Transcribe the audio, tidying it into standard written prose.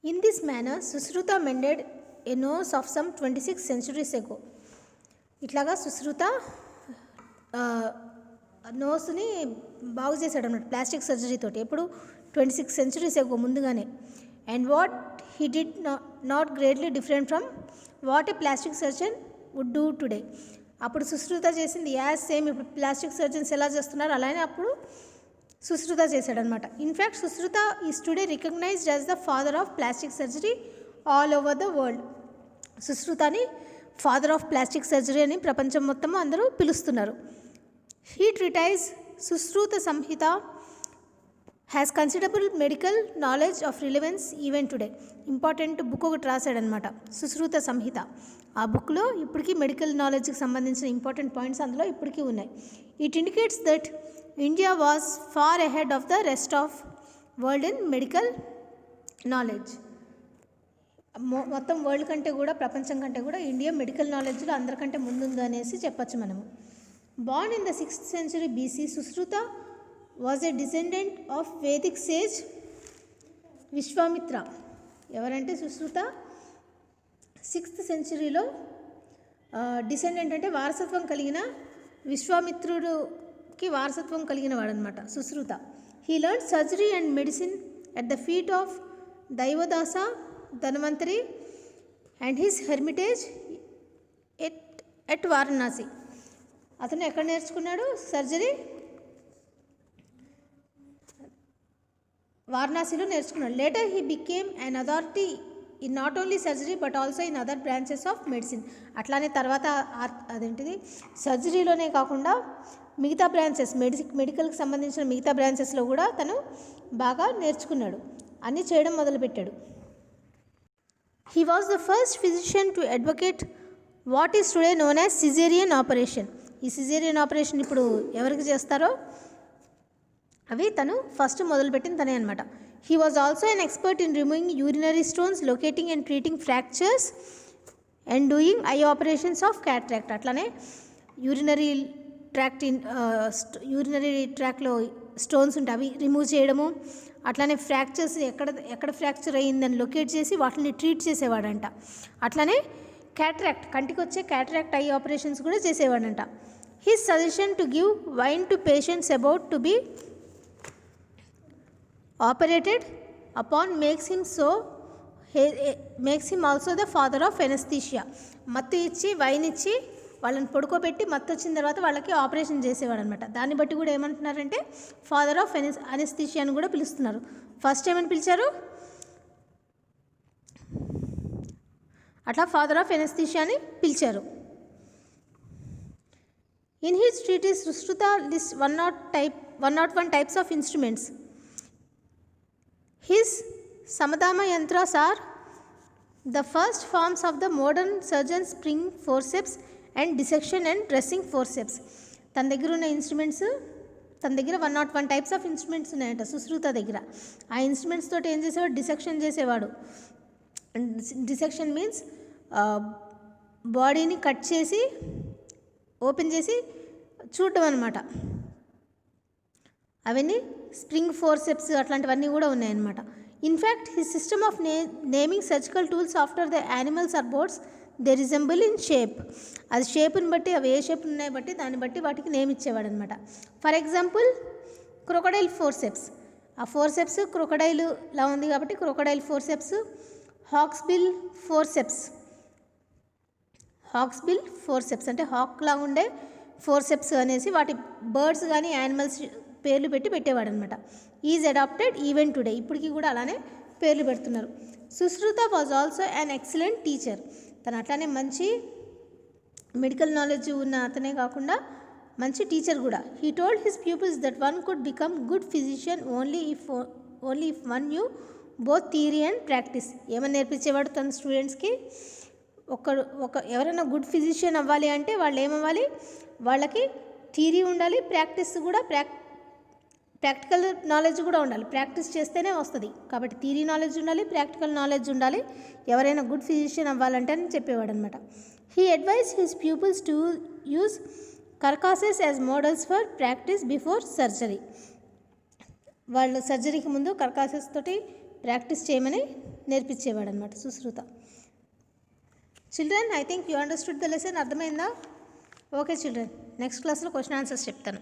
In this manner, Susruta mended a nose of some 26 centuries ago. ఇట్లాగా సుశ్రుత నోస్ని బాగు చేశాడు అన్నమాట ప్లాస్టిక్ సర్జరీ తోటి. ఎప్పుడు 26 centuries ago ముందుగానే. And what he did not greatly different from what a plastic surgeon would do today. అప్పుడు సుశ్రుత చేసింది as same ఇప్పుడు ప్లాస్టిక్ సర్జన్స్ ఎలా చేస్తున్నారు అలానే అప్పుడు సుశ్రుత చేశాడనమాట. In fact Sushruta is today recognized as the father of plastic surgery all over the world. సుశ్రుతని father of plastic surgery అని ప్రపంచం మొత్తం అందరూ పిలుస్తున్నారు. He treatise Sushruta Samhita has considerable medical knowledge of relevance even today. Important book ఒకటి రాశాడనమాట సుశ్రుత సంహిత. ఆ బుక్లో ఇప్పటికీ మెడికల్ నాలెడ్జ్కి సంబంధించిన ఇంపార్టెంట్ పాయింట్స్ అందులో ఇప్పటికీ ఉన్నాయి. It indicates that India was far ahead of the rest of world in medical knowledge. మొత్తం వరల్డ్ కంటే కూడా ప్రపంచం కంటే కూడా ఇండియా మెడికల్ నాలెడ్జ్లో అందరికంటే ముందుంది అనేసి చెప్పచ్చు మనము. Born in the 6th century BC, Sushruta was a descendant of Vedic sage Vishwamitra. ఎవరంటే సుశ్రుత 6th centuryలో డిసెండెంట్ అంటే వారసత్వం కలిగిన విశ్వామిత్రుడికి వారసత్వం కలిగిన వాడనమాట Sushruta. He learn surgery and medicine at the feet of Daivadasa Dhanvantari and his hermitage at Varanasi. అతను ఎక్కడ నేర్చుకున్నాడు సర్జరీ? వారణాసిలో నేర్చుకున్నాడు. Later he became an authority in not only surgery but also in other branches of medicine. అట్లానే తర్వాత అదేంటిది సర్జరీలోనే కాకుండా మిగతా బ్రాంచెస్ మెడికల్కి సంబంధించిన మిగతా బ్రాంచెస్లో కూడా తను బాగా నేర్చుకున్నాడు, అన్నీ చేయడం మొదలుపెట్టాడు. He was the first physician to advocate what is today known as cesarean operation. ఈ సిజేరియన్ ఆపరేషన్ ఇప్పుడు ఎవరికి చేస్తారో అవి తను ఫస్ట్ మొదలుపెట్టింది తనే అనమాట. He was also an expert in removing urinary stones, locating and treating fractures and doing I operations of cataract. అట్లానే యూరినరీ ట్రాక్లో స్టోన్స్ ఉంటాయి అవి రిమూవ్ చేయడము, అట్లానే ఫ్రాక్చర్స్ ఎక్కడ ఫ్రాక్చర్ అయ్యిందని లొకేట్ చేసి వాటిని ట్రీట్ చేసేవాడంట. అట్లానే క్యాట్రాక్ట్ కంటికి వచ్చే క్యాట్రాక్ట్ ఐ ఆపరేషన్స్ కూడా చేసేవాడంట. His suggestion to give wine to patients about to be operated upon makes him also the father of anaesthesia. మత్తు ఇచ్చి వైన్ ఇచ్చి వాళ్ళని పడుకోబెట్టి మత్తు వచ్చిన తర్వాత వాళ్ళకి ఆపరేషన్ చేసేవాడు అనమాట. దాన్ని బట్టి కూడా ఏమంటున్నారంటే ఫాదర్ ఆఫ్ అనెస్థీషియా అని కూడా పిలుస్తున్నారు. ఫస్ట్ ఏమని పిలిచారు? అట్లా ఫాదర్ ఆఫ్ ఎనెస్థీషియా అని పిలిచారు. In his treatise Sushruta list 101 types of instruments. His సమధామ యంత్రాస్ are the first forms of the modern surgeon spring forceps and dissection and dressing forceps. తన దగ్గర ఉన్న ఇన్స్ట్రుమెంట్స్, తన దగ్గర 101 టైప్స్ ఆఫ్ ఇన్స్ట్రుమెంట్స్ ఉన్నాయంట సుశ్రుత దగ్గర. ఆ ఇన్స్ట్రుమెంట్స్ తోటి ఏం చేసేవాడు? డిసెక్షన్ చేసేవాడు. డిసెక్షన్ మీన్స్ బాడీని కట్ చేసి ఓపెన్ చేసి చూడటం అనమాట. అవన్నీ స్ప్రింగ్ ఫోర్సెప్స్ అట్లాంటివన్నీ కూడా ఉన్నాయన్నమాట. In fact his system of naming surgical tools after the animals or birds they resemble in shape. అది షేప్ని బట్టి అవి ఏ షేప్ ఉన్నాయి బట్టి దాన్ని బట్టి వాటికి నేమ్ ఇచ్చేవాడు అనమాట. For example crocodile forceps. ఆ ఫోర్సెప్స్ క్రొకడైల్లా ఉంది కాబట్టి క్రొకడైల్ ఫోర్సెప్స్. హాక్స్బిల్ ఫోర్సెప్స్ అంటే హాక్లా ఉండే ఫోర్సెప్స్ అనేసి వాటి బర్డ్స్ కానీ యానిమల్స్ పేర్లు పెట్టి పెట్టేవాడు అనమాట. Is adopted even today. ఇప్పటికీ కూడా అలానే పేర్లు పెడుతున్నారు. Sushruta was also an excellent teacher. తను అట్లానే మంచి మెడికల్ నాలెడ్జ్ ఉన్న అతనే కాకుండా మంచి టీచర్ కూడా. He told his pupils that one could become good physician only if one new both theory and practice. ఏమని నేర్పించేవాడు తన స్టూడెంట్స్కి? ఎవరైనా గుడ్ ఫిజిషియన్ అవ్వాలి అంటే వాళ్ళు ఏమవ్వాలి? వాళ్ళకి థియరీ ఉండాలి, ప్రాక్టీస్ కూడా ప్రాక్టికల్ నాలెడ్జ్ కూడా ఉండాలి. ప్రాక్టీస్ చేస్తేనే వస్తుంది కాబట్టి థియరీ నాలెడ్జ్ ఉండాలి, ప్రాక్టికల్ నాలెడ్జ్ ఉండాలి ఎవరైనా గుడ్ ఫిజిషియన్ అవ్వాలంటే అని చెప్పేవాడు అనమాట. He advise his pupils to use carcasses as models for practice before surgery. వాళ్ళు సర్జరీకి ముందు కర్కాసెస్ తోటి ప్రాక్టీస్ చేయమని నేర్పించేవాడు అనమాట Sushruta. Children, I think you understood the lesson. అర్థమైందా? ఓకే చిల్డ్రన్, నెక్స్ట్ క్లాస్లో క్వశ్చన్ ఆన్సర్స్ చెప్తాను.